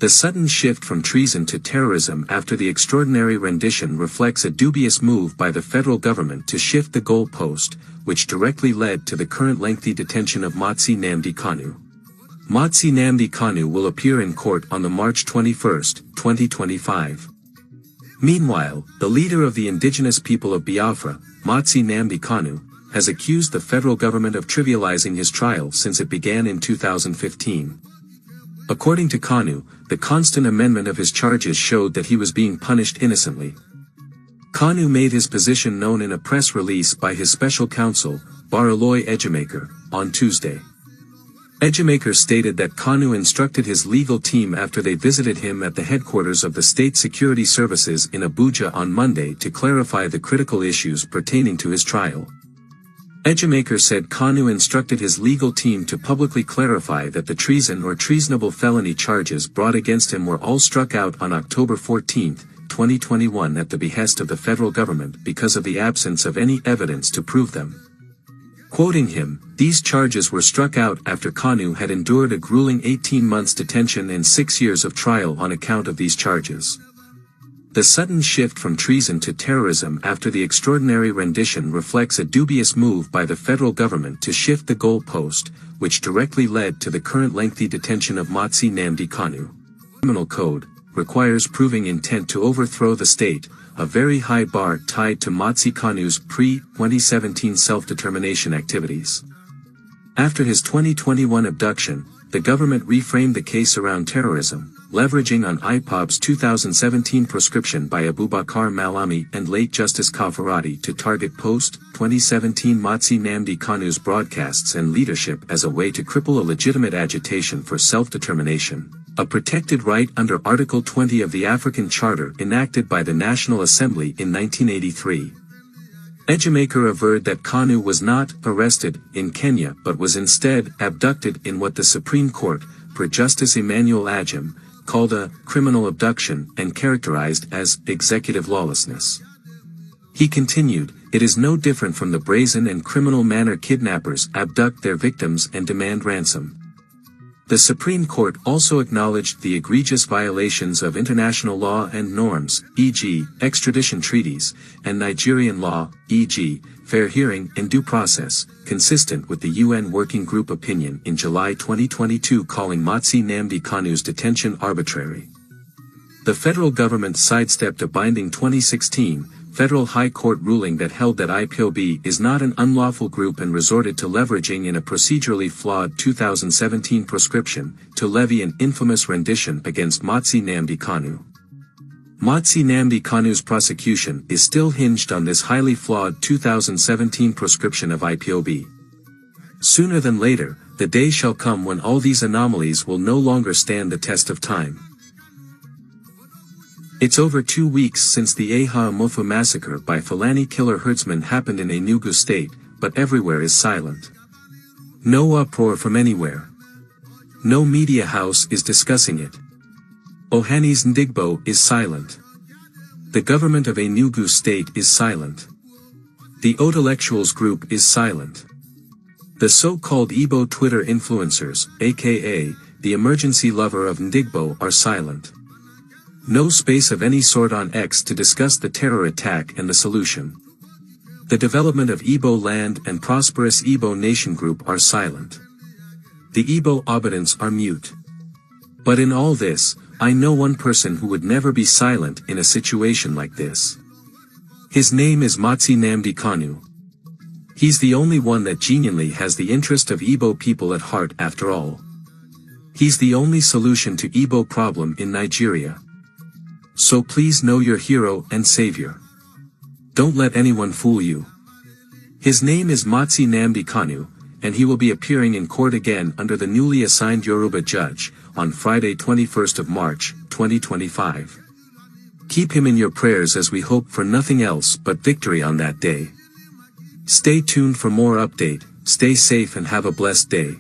The sudden shift from treason to terrorism after the extraordinary rendition reflects a dubious move by the federal government to shift the goalpost, which directly led to the current lengthy detention of Motsi Namdi Kanu. Motsi Namdi Kanu will appear in court on March 21, 2025. Meanwhile, the leader of the indigenous people of Biafra, Motsi Namdi Kanu, has accused the federal government of trivializing his trial since it began in 2015. According to Kanu, the constant amendment of his charges showed that he was being punished innocently. Kanu made his position known in a press release by his special counsel, Baroloy Ejemaker, on Tuesday. Ejemaker stated that Kanu instructed his legal team after they visited him at the headquarters of the State Security Services in Abuja on Monday to clarify the critical issues pertaining to his trial. Ejemaker said Kanu instructed his legal team to publicly clarify that the treason or treasonable felony charges brought against him were all struck out on October 14, 2021 at the behest of the federal government because of the absence of any evidence to prove them. Quoting him, these charges were struck out after Kanu had endured a grueling 18 months detention and 6 years of trial on account of these charges. The sudden shift from treason to terrorism after the extraordinary rendition reflects a dubious move by the federal government to shift the goalpost, which directly led to the current lengthy detention of Motsi Namdi Kanu. Criminal Code requires proving intent to overthrow the state, a very high bar tied to Motsi Kanu's pre-2017 self-determination activities. After his 2021 abduction, the government reframed the case around terrorism, leveraging on IPOB's 2017 proscription by Abubakar Malami and late Justice Kafarati to target post-2017 Motsi Namdi Kanu's broadcasts and leadership as a way to cripple a legitimate agitation for self-determination, a protected right under Article 20 of the African Charter enacted by the National Assembly in 1983. Ejemaker averred that Kanu was not arrested in Kenya but was instead abducted in what the Supreme Court, per Justice Emmanuel Ajim, called a criminal abduction and characterized as executive lawlessness. He continued, "It is no different from the brazen and criminal manner kidnappers abduct their victims and demand ransom." The Supreme Court also acknowledged the egregious violations of international law and norms, e.g., extradition treaties, and Nigerian law, e.g., fair hearing and due process, consistent with the UN Working Group opinion in July 2022 calling Motsi Namdi Kanu's detention arbitrary. The federal government sidestepped a binding 2016 federal high court ruling that held that IPOB is not an unlawful group and resorted to leveraging in a procedurally flawed 2017 proscription to levy an infamous rendition against Motsi Namdi Kanu. Motsi Namdi Kanu's prosecution is still hinged on this highly flawed 2017 proscription of IPOB. Sooner than later, the day shall come when all these anomalies will no longer stand the test of time. It's over 2 weeks since the Aha-Amofu massacre by Fulani killer herdsmen happened in Enugu state, but everywhere is silent. No uproar from anywhere. No media house is discussing it. Ohani's Ndigbo is silent. The government of Enugu state is silent. The Otellectuals group is silent. The so-called Igbo Twitter influencers, aka the emergency lover of Ndigbo, are silent. No space of any sort on X to discuss the terror attack and the solution. The development of Igbo land and prosperous Igbo nation group are silent. The Igbo habitants are mute. But in all this, I know one person who would never be silent in a situation like this. His name is Motsi Namdi Kanu. He's the only one that genuinely has the interest of Igbo people at heart after all. He's the only solution to Igbo problem in Nigeria. So please know your hero and savior. Don't let anyone fool you. His name is Motsi Namdi Kanu, and he will be appearing in court again under the newly assigned Yoruba judge, on Friday 21st of March, 2025. Keep him in your prayers as we hope for nothing else but victory on that day. Stay tuned for more update, stay safe and have a blessed day.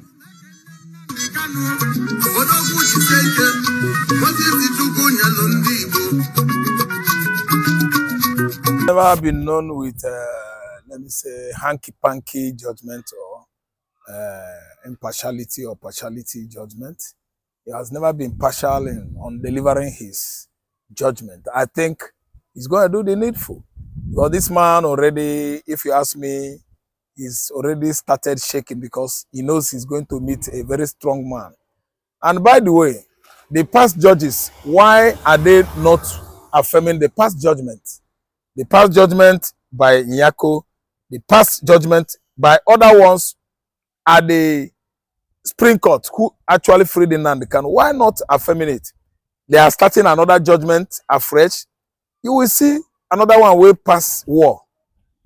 Never been known with, let me say, hanky-panky judgment or impartiality or partiality judgment. He has never been partial on delivering his judgment. I think he's going to do the needful. Because this man already, if you ask me, he's already started shaking because he knows he's going to meet a very strong man. And by the way, the past judges, why are they not affirming the past judgment? The past judgment by Nyako, the past judgment by other ones are the Supreme Court who actually freed Namdi Kanu. Why not affirming it? They are starting another judgment afresh. You will see another one way past war.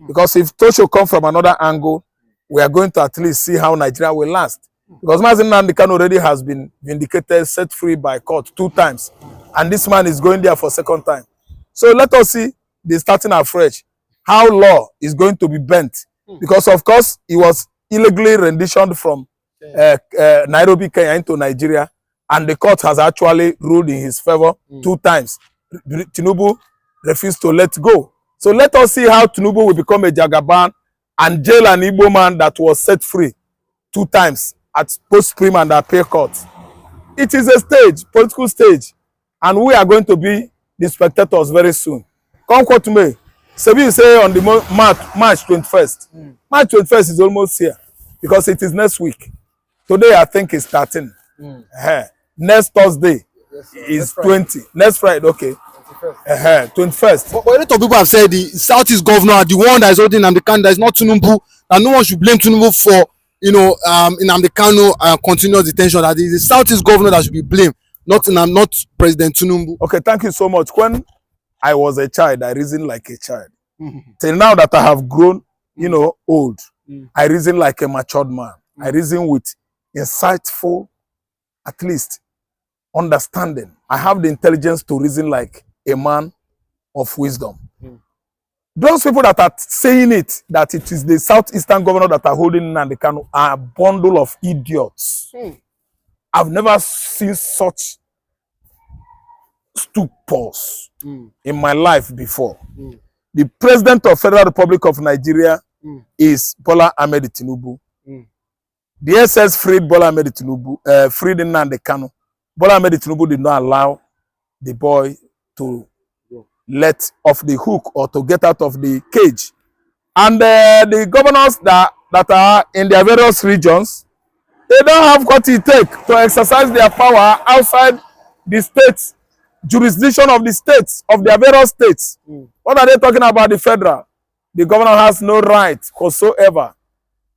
Because if Tosho come from another angle, we are going to at least see how Nigeria will last. Because Mazin Namdi Kanu already has been vindicated, set free by court 2 times. And this man is going there for 2nd time. So let us see the starting afresh. How law is going to be bent. Because of course, he was illegally renditioned from Nairobi, Kenya into Nigeria. And the court has actually ruled in his favor 2 times. Tinubu refused to let go. So let us see how Tinubu will become a Jagaban and jail an Igbo man that was set free 2 times at both Supreme and Appeal Court. It is a stage, political stage, and we are going to be the spectators very soon. Come quote me. Sebi say on the March 21st. March 21st is almost here because it is next week. Today I think it's 13. Next Thursday is 20. Next Friday, okay. 21st. But a lot of people have said the Southeast governor, the one that is holding Namdi Kanu, that is not Tinubu, that no one should blame Tinubu for, in Namdi Kanu continuous detention. That is the Southeast governor that should be blamed, not President Tinubu. Okay, thank you so much. When I was a child, I reasoned like a child. Till now that I have grown, old, I reason like a matured man. I reason with insightful, at least, understanding. I have the intelligence to reason like a man of wisdom. Those people that are saying it, that it is the Southeastern governor that are holding Namdi Kanu, are a bundle of idiots. I've never seen such stupors in my life before. The president of Federal Republic of Nigeria is Bola Ahmed Tinubu. The SS freed Bola Ahmed Tinubu, freed Namdi Kanu. Bola Ahmed Tinubu did not allow the boy to let off the hook or to get out of the cage. And the governors that are in their various regions, they don't have what it takes to exercise their power outside the states, jurisdiction of the states, of their various states. What are they talking about the federal? The governor has no right whatsoever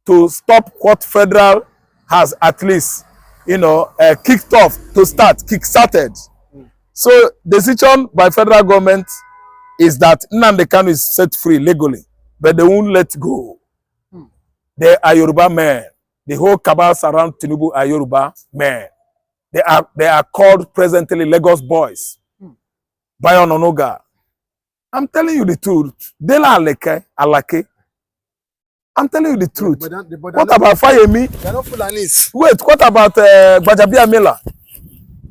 to stop what federal has at least, kicked off to start, kick-started. So decision by federal government is that Namdi Kanu is set free legally, but they won't let go. They are Yoruba men. The whole cabal around Tinubu are Yoruba men. They are called presently Lagos boys. Bayon Onoga. I'm telling you the truth. Dela Alake. I'm telling you the truth. What about Fayemi? They're not Fulanis. Wait, what about Gbajabia Miller?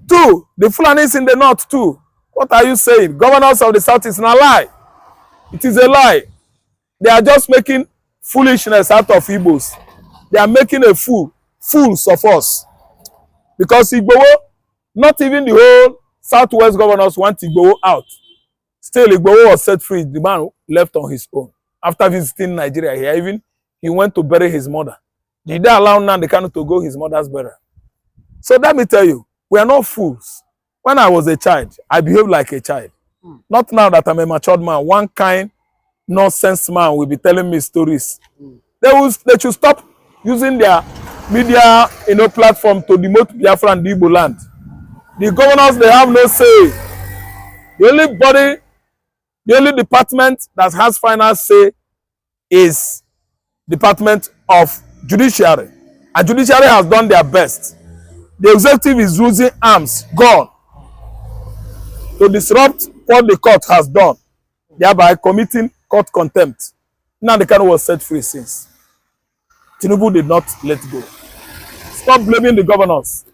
2, the Fulanis in the north too. What are you saying? Governors of the south is not a lie. It is a lie. They are just making foolishness out of Igbos. They are making fools of us. Because Igbowo, not even the whole southwest governors want Igbowo out. Still, Igbowo was set free. The man left on his own. After visiting Nigeria, he went to bury his mother. Did they allow Namdi Kanu to go his mother's burial? So let me tell you, we are not fools. When I was a child, I behaved like a child. Not now that I'm a matured man. One kind nonsense man will be telling me stories. They should stop using their media, platform to demote Biafra and Igbo land. The governors, they have no say. The only department that has final say is Department of Judiciary. And Judiciary has done their best. The executive is using arms, gone, to disrupt what the court has done, thereby committing court contempt. Namdi Kanu was set free since. Tinubu did not let go. Stop blaming the governors.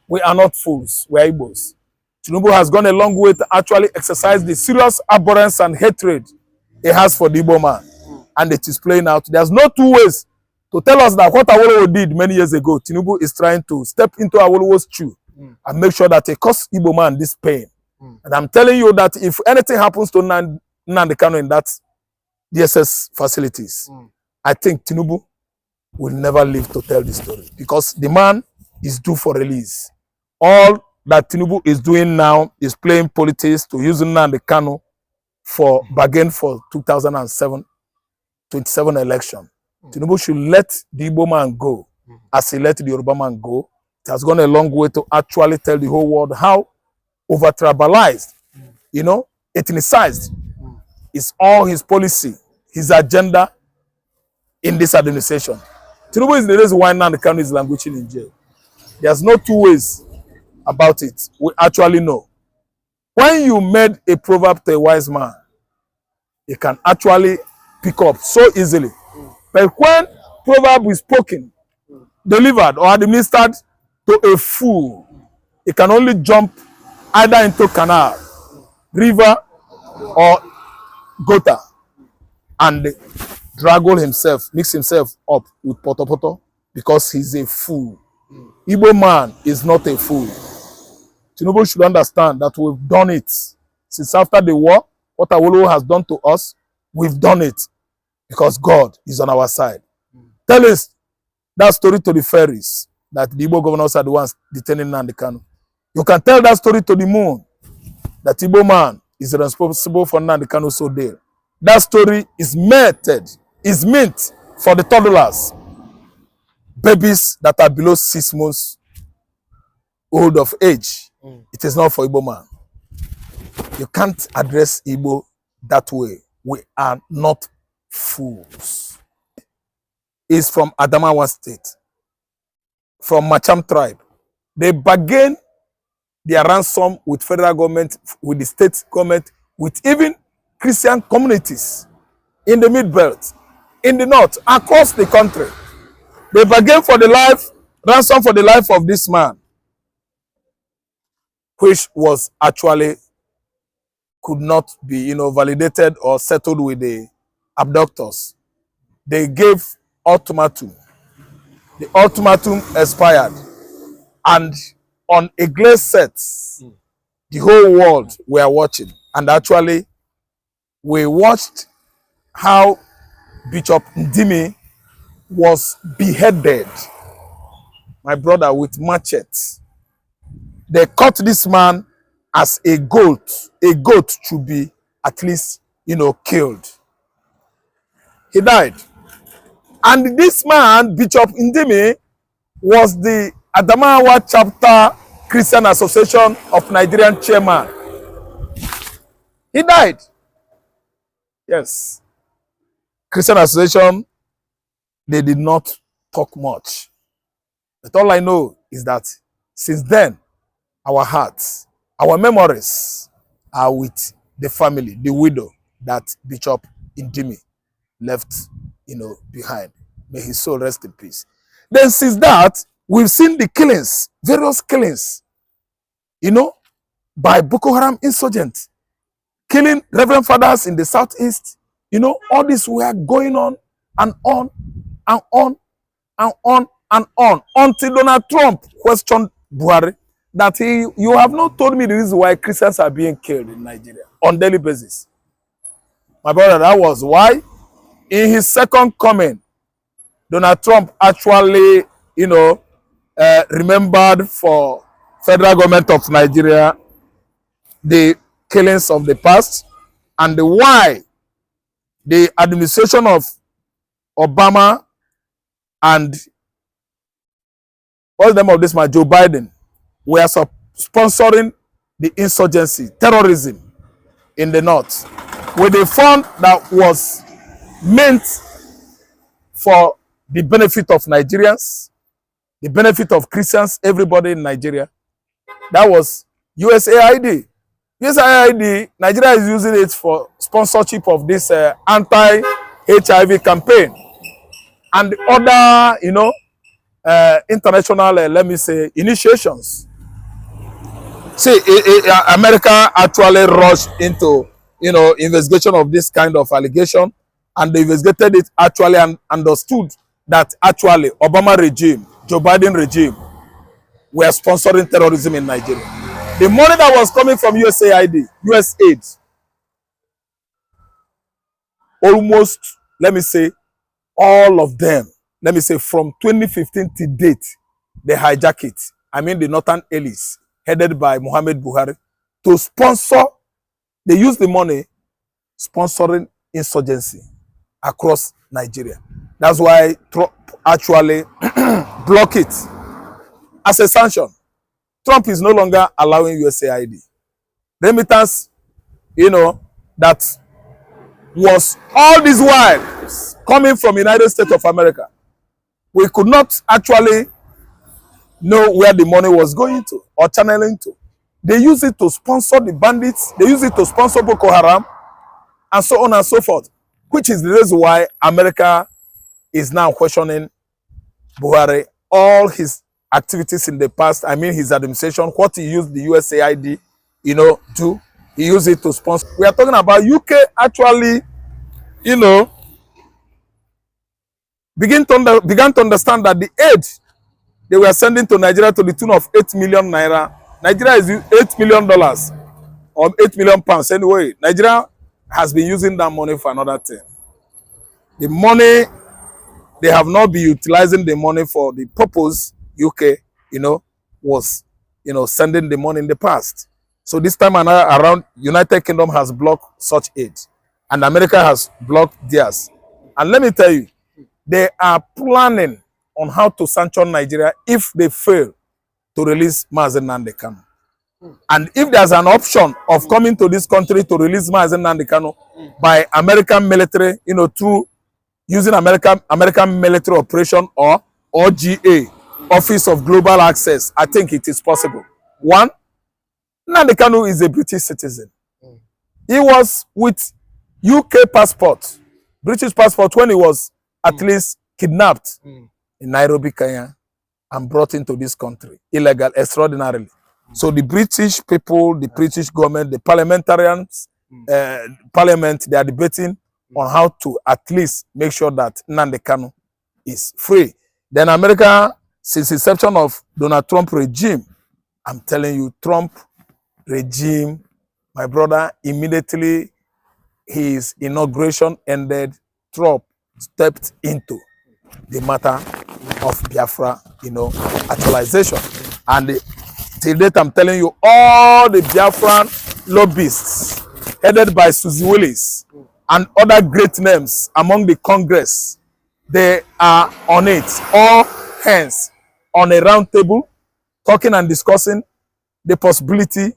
We are not fools. We are Igbos. Tinubu has gone a long way to actually exercise the serious abhorrence and hatred he has for the Igbo man. And it is playing out. There's no 2 ways to tell us that what Awolowo did many years ago, Tinubu is trying to step into Awolowo's shoe and make sure that it costs Igbo man this pain. And I'm telling you that if anything happens to Namdi Kanu in that DSS facilities, I think Tinubu will never live to tell the story, because the man is due for release. All that Tinubu is doing now is playing politics to use Namdi Kanu for bargain for 2027 election. Tinubu should let the Igbo man go as he let the Yoruba man go. It has gone a long way to actually tell the whole world how over-tribalized, ethnicized is all his policy, his agenda in this administration. Tinubu is the reason why Namdi Kanu is languishing in jail. There's no two ways about it. We actually know. When you made a proverb to a wise man, he can actually pick up so easily. But when proverb is spoken, delivered, or administered to a fool, he can only jump either into canal, river, or gutter, and draggle himself, mix himself up with poto, because he's a fool. Igbo man is not a fool. Tinubu should understand that we've done it. Since after the war, what Awolowo has done to us, we've done it because God is on our side. Tell us that story to the fairies, that the Igbo governors are the ones detaining Namdi Kanu. You can tell that story to the moon, that Igbo man is responsible for Namdi Kanu's so deal. That story is meant for the toddlers, babies that are below 6 months old of age. It is not for Igbo man. You can't address Igbo that way. We are not fools. It's from Adamawa State, from Macham tribe. They bargain their ransom with federal government, with the state government, with even Christian communities in the mid-belt, in the north, across the country. They bargain for the life, ransom for the life of this man, which was actually could not be, validated or settled with the abductors. They gave ultimatum. The ultimatum expired, and on a glass set, the whole world were watching. And actually, we watched how Bishop Ndimi was beheaded, my brother, with machete. They cut this man as a goat. A goat should be at least, killed. He died. And this man, Bishop Ndimi, was the Adamawa Chapter Christian Association of Nigerian chairman. He died. Yes. Christian Association, they did not talk much. But all I know is that since then, our hearts, our memories are with the family, the widow that Bishop Ndimi left, behind. May his soul rest in peace. Then since that, we've seen the killings, various killings, by Boko Haram insurgents, killing Reverend Fathers in the southeast. All this were going on and on and on and on and on until Donald Trump questioned Buhari that you have not told me the reason why Christians are being killed in Nigeria on daily basis. My brother, that was why in his second comment, Donald Trump actually, remembered for federal government of Nigeria the killings of the past and the why the administration of Obama and what's the name of this man, Joe Biden, were sponsoring the insurgency, terrorism in the north, with a fund that was meant for the benefit of Nigerians, the benefit of Christians, everybody in Nigeria. That was USAID. USAID, Nigeria is using it for sponsorship of this anti-HIV campaign and other, international, let me say, initiations. See, America actually rushed into, investigation of this kind of allegation, and they investigated it actually and understood that actually Obama regime, Joe Biden regime, were sponsoring terrorism in Nigeria. The money that was coming from USAID, almost, let me say, all of them, let me say from 2015 to date, they hijack it. I mean the Northern Allies, headed by Muhammad Buhari, to sponsor, they use the money sponsoring insurgency across Nigeria. That's why Trump actually block it as a sanction. Trump is no longer allowing USAID. Remittance, that was all this while coming from United States of America. We could not actually know where the money was going to or channeling to. They use it to sponsor the bandits. They use it to sponsor Boko Haram and so on and so forth, which is the reason why America is now questioning Buhari, all his activities in the past, I mean his administration, what he used the USAID, to. He used it to sponsor. We are talking about UK actually, began to understand that the aid they were sending to Nigeria to the tune of 8 million naira. Nigeria is $8 million or 8 million pounds anyway. Nigeria has been using that money for another thing. The money, they have not been utilizing the money for the purpose UK, was, sending the money in the past. So this time around, United Kingdom has blocked such aid, and America has blocked theirs. And let me tell you, they are planning on how to sanction Nigeria if they fail to release Mazi Nnamdi Kanu. And if there's an option of coming to this country to release Mazi Nnamdi Kanu by American military, through using American military operation or OGA, Office of Global Access, I think it is possible. One, Nnamdi Kanu is a British citizen. He was with UK passport, British passport, when he was at least kidnapped in Nairobi, Kenya, and brought into this country, illegal, extraordinarily. So the British people, the British government, the parliamentarians, parliament, they are debating on how to at least make sure that Nnamdi Kanu is free. Then America, since the inception of Donald Trump regime, I'm telling you, Trump regime, my brother, immediately his inauguration ended, Trump stepped into the matter of Biafra, actualization. And till date, I'm telling you, all the Biafran lobbyists, headed by Susie Willis and other great names among the Congress, they are on it, all hands on a round table, talking and discussing the possibility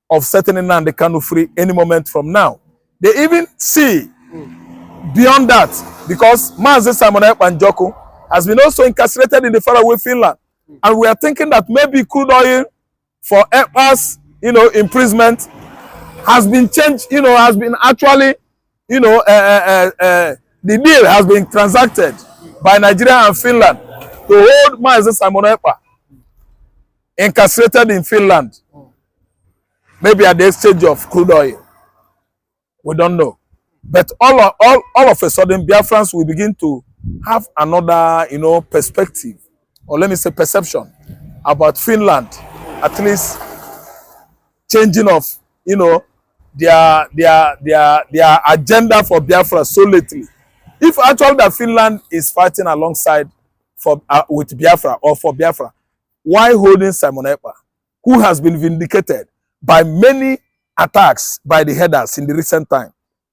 of setting Nnamdi Kanu free any moment from now. They even see beyond that, because Mazi Simon Ekpa has been also incarcerated in the faraway Finland. And we are thinking that maybe crude oil for Ekpa's, imprisonment has been changed, has been actually, the deal has been transacted by Nigeria and Finland to hold Mazi Simon Ekpa incarcerated in Finland, maybe at the exchange of crude oil. We don't know. But all of a sudden, Biafrans will begin to have another, perspective, or let me say perception, about Finland, at least changing of, their agenda for Biafra so lately. If actually that Finland is fighting alongside with Biafra or for Biafra, why holding Simon Ekpa, who has been vindicated by many attacks by the headers in the recent time?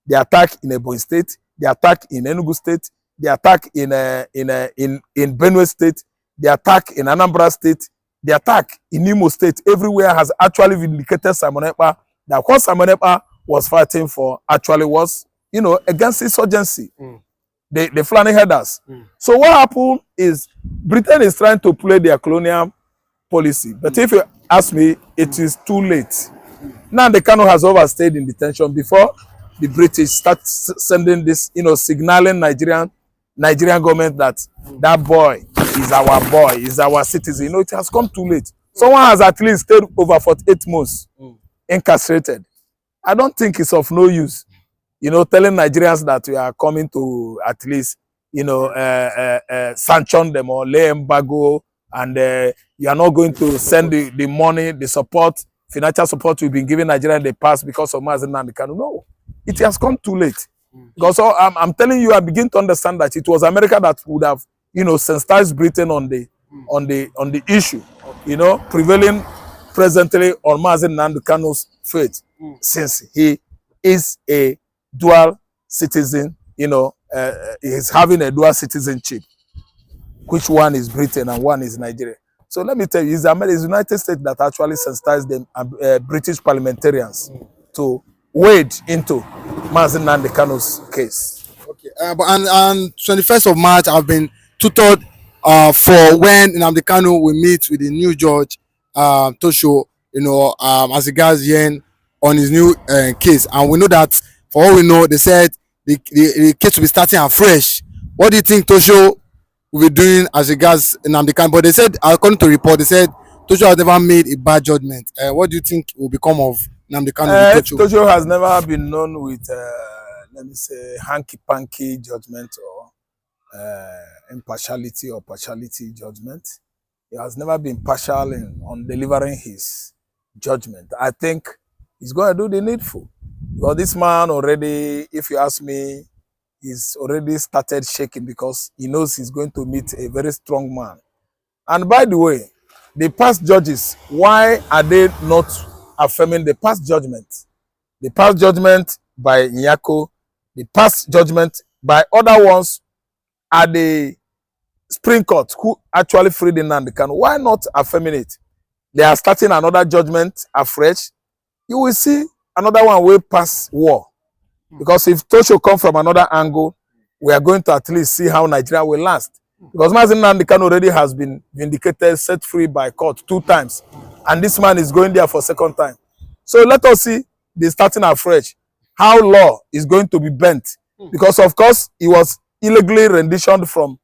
The attack in Ebonyi State, the attack in Enugu State, the attack in Benue State, the attack in Anambra State, the attack in Imo State, everywhere has actually vindicated Simon Ekpa, that what Simon Ekpa was fighting for actually was, against insurgency, the Fulani headers. So what happened is Britain is trying to play their colonial policy. But if you ask me, it is too late. Now the Kanu has overstayed in detention before the British start sending this, signaling Nigerian government that that boy, is our citizen. It has come too late. Someone has at least stayed over for 8 months incarcerated. I don't think it's of no use, telling Nigerians that we are coming to at least, sanction them or lay embargo and you are not going to send the money, the support, financial support we've been giving Nigeria in the past because of Mazi Nnamdi Kanu. No, it has come too late. Because I'm telling you, I begin to understand that it was America that would have, sensitized Britain on the issue, prevailing presently on Mazi Nnamdi Kanu's fate, since he is a dual citizen, he's having a dual citizenship, which one is Britain and one is Nigeria. So let me tell you, it's the United States that actually sensitized the British parliamentarians to wade into Mazi Nnamdi Kanu's case. Okay, but on 21st of March, I've been tutored for when Nnamdi Kanu will meet with the new judge, Tosho, as regards hearing on his new case. And we know that, for all we know, they said the case will be starting afresh. What do you think Tosho will be doing as regards Nnamdi Kanu? But they said, according to report, they said Tosho has never made a bad judgment. What do you think will become of Nnamdi Kanu with Tosho? Tosho has never been known with, let me say, hanky-panky judgment or impartiality or partiality judgment. He has never been partial on delivering his judgment. I think he's going to do the needful. Because this man already, if you ask me, he's already started shaking because he knows he's going to meet a very strong man. And by the way, the past judges, why are they not affirming the past judgment? The past judgment by Nyako, the past judgment by other ones are the Supreme Court who actually freed Nnamdi Kanu. Why not affirming it? They are starting another judgment afresh. You will see another one way past war. Because if Tosho come from another angle, we are going to at least see how Nigeria will last. Because Mazi Nnamdi Kanu already has been vindicated, set free by court 2 times. And this man is going there for second time. So let us see the starting afresh, how law is going to be bent. Because of course, he was illegally renditioned from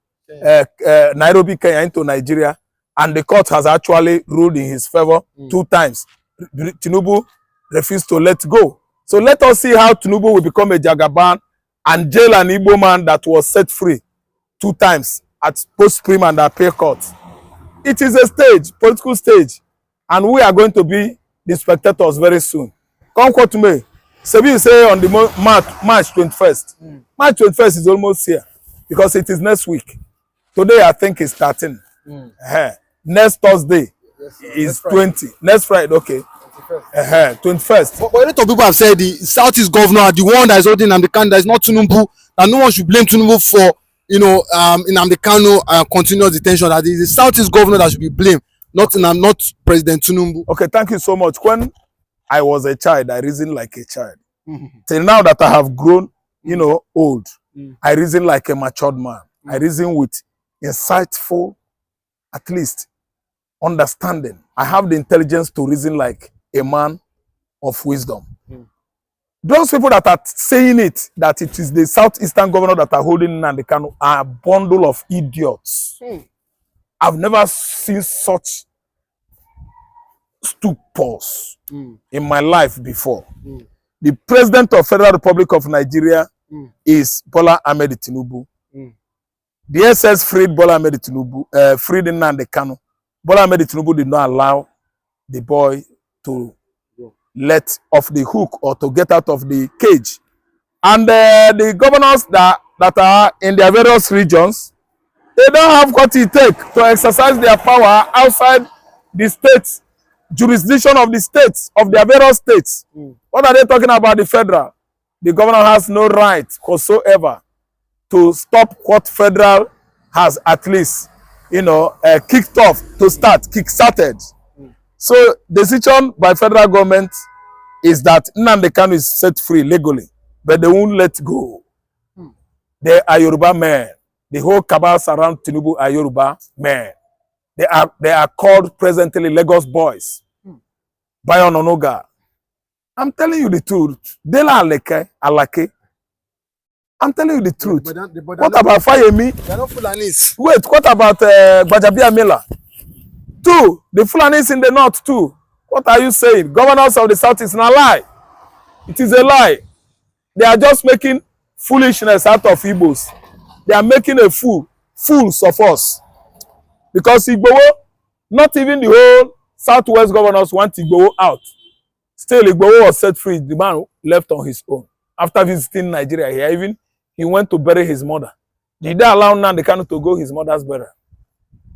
Nairobi, Kenya into Nigeria. And the court has actually ruled in his favor 2 times. Tinubu refused to let go. So let us see how Tinubu will become a Jagaban and jail an Igbo man that was set free 2 times at both Supreme and Appeal Court. It is a stage, political stage, and we are going to be the spectators very soon. Come quote me. Sebi say on the March 21st. March 21st is almost here because it is next week. Today I think it's 13. Next Thursday is 20. Next Friday, okay. 21st. But a lot of people have said the Southeast governor, the one that is holding Nnamdi Kanu, that is not Tinubu, that no one should blame Tinubu for, Nnamdi Kanu continuous detention. That is the Southeast governor that should be blamed, not President Tinubu. Okay, thank you so much. When I was a child, I reasoned like a child. Till now that I have grown, old, I reason like a matured man. I reason with insightful, at least, understanding. I have the intelligence to reason like a man of wisdom. Those people that are saying it, that it is the Southeastern governor that are holding Nnamdi Kanu, are a bundle of idiots. I've never seen such stupors in my life before. The president of Federal Republic of Nigeria is Bola Ahmed Tinubu. The SS freed Bola Ahmed Tinubu, freed Nnamdi Kanu. Bola Ahmed Tinubu did not allow the boy to let off the hook or to get out of the cage. And the governors that are in their various regions, they don't have what it takes to exercise their power outside the states, jurisdiction of the states, of their various states. What are they talking about the federal? The governor has no right whatsoever to stop what federal has at least, kicked off to start, kick-started. So decision by federal government is that Nnamdi Kanu is set free legally, but they won't let go. They are Yoruba men. The whole cabal around Tinubu are Yoruba men. They are called presently Lagos boys. Bayon Onoga. I'm telling you the truth. Dela Alake. I'm telling you the truth. What about Fayemi? They're not Fulanis. Wait, what about Gbajabia Miller? 2, the Fulanis in the north too. What are you saying? Governors of the south is not a lie. It is a lie. They are just making foolishness out of Igbos. They are making fools of us. Because Igboho, not even the whole Southwest governors want Igboho out. Still, Igboho was set free. The man left on his own. After visiting Nigeria, he went to bury his mother. Did they allow Nnamdi Kanu to go his mother's burial?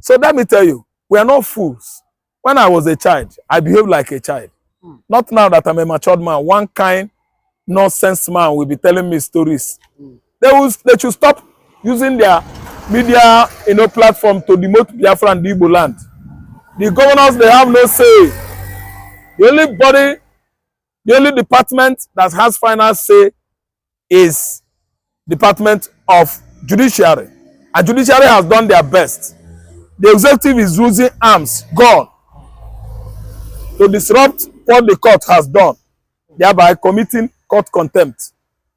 So let me tell you, we are not fools. When I was a child, I behaved like a child. Not now that I'm a matured man. One kind nonsense man will be telling me stories. They should stop using their media, platform to demote Biafra and Igbo land. The governors, they have no say. The only department that has final say is Department of Judiciary. And Judiciary has done their best. The executive is using arms, gone, to disrupt what the court has done, thereby committing court contempt.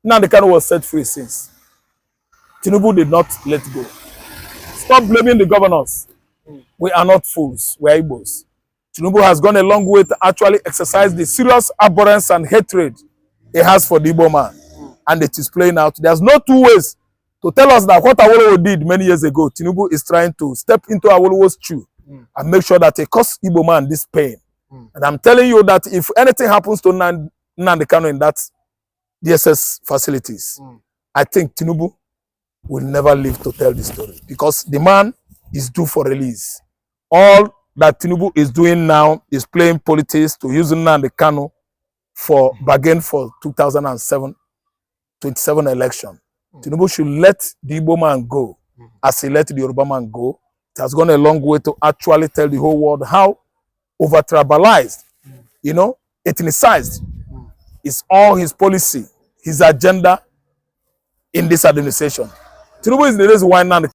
Nnamdi Kanu was set free since. Tinubu did not let go. Stop blaming the governors. We are not fools. We are Igbos. Tinubu has gone a long way to actually exercise the serious abhorrence and hatred he has for the Igbo man. And it is playing out. There's no two ways to tell us that what Awolowo did many years ago, Tinubu is trying to step into Awolowo's shoe and make sure that he causes Igbo man this pain. And I'm telling you that if anything happens to Nnamdi Kanu in that DSS facilities, I think Tinubu will never live to tell the story, because the man is due for release. All that Tinubu is doing now is playing politics to use Nnamdi Kanu for bargain for 2027 election. Tinubu should let the Igbo man go as he let the Yoruba man go. It has gone a long way to actually tell the whole world how over-tribalized, ethnicized is all his policy, his agenda in this administration. Tinubu is the reason why Nnamdi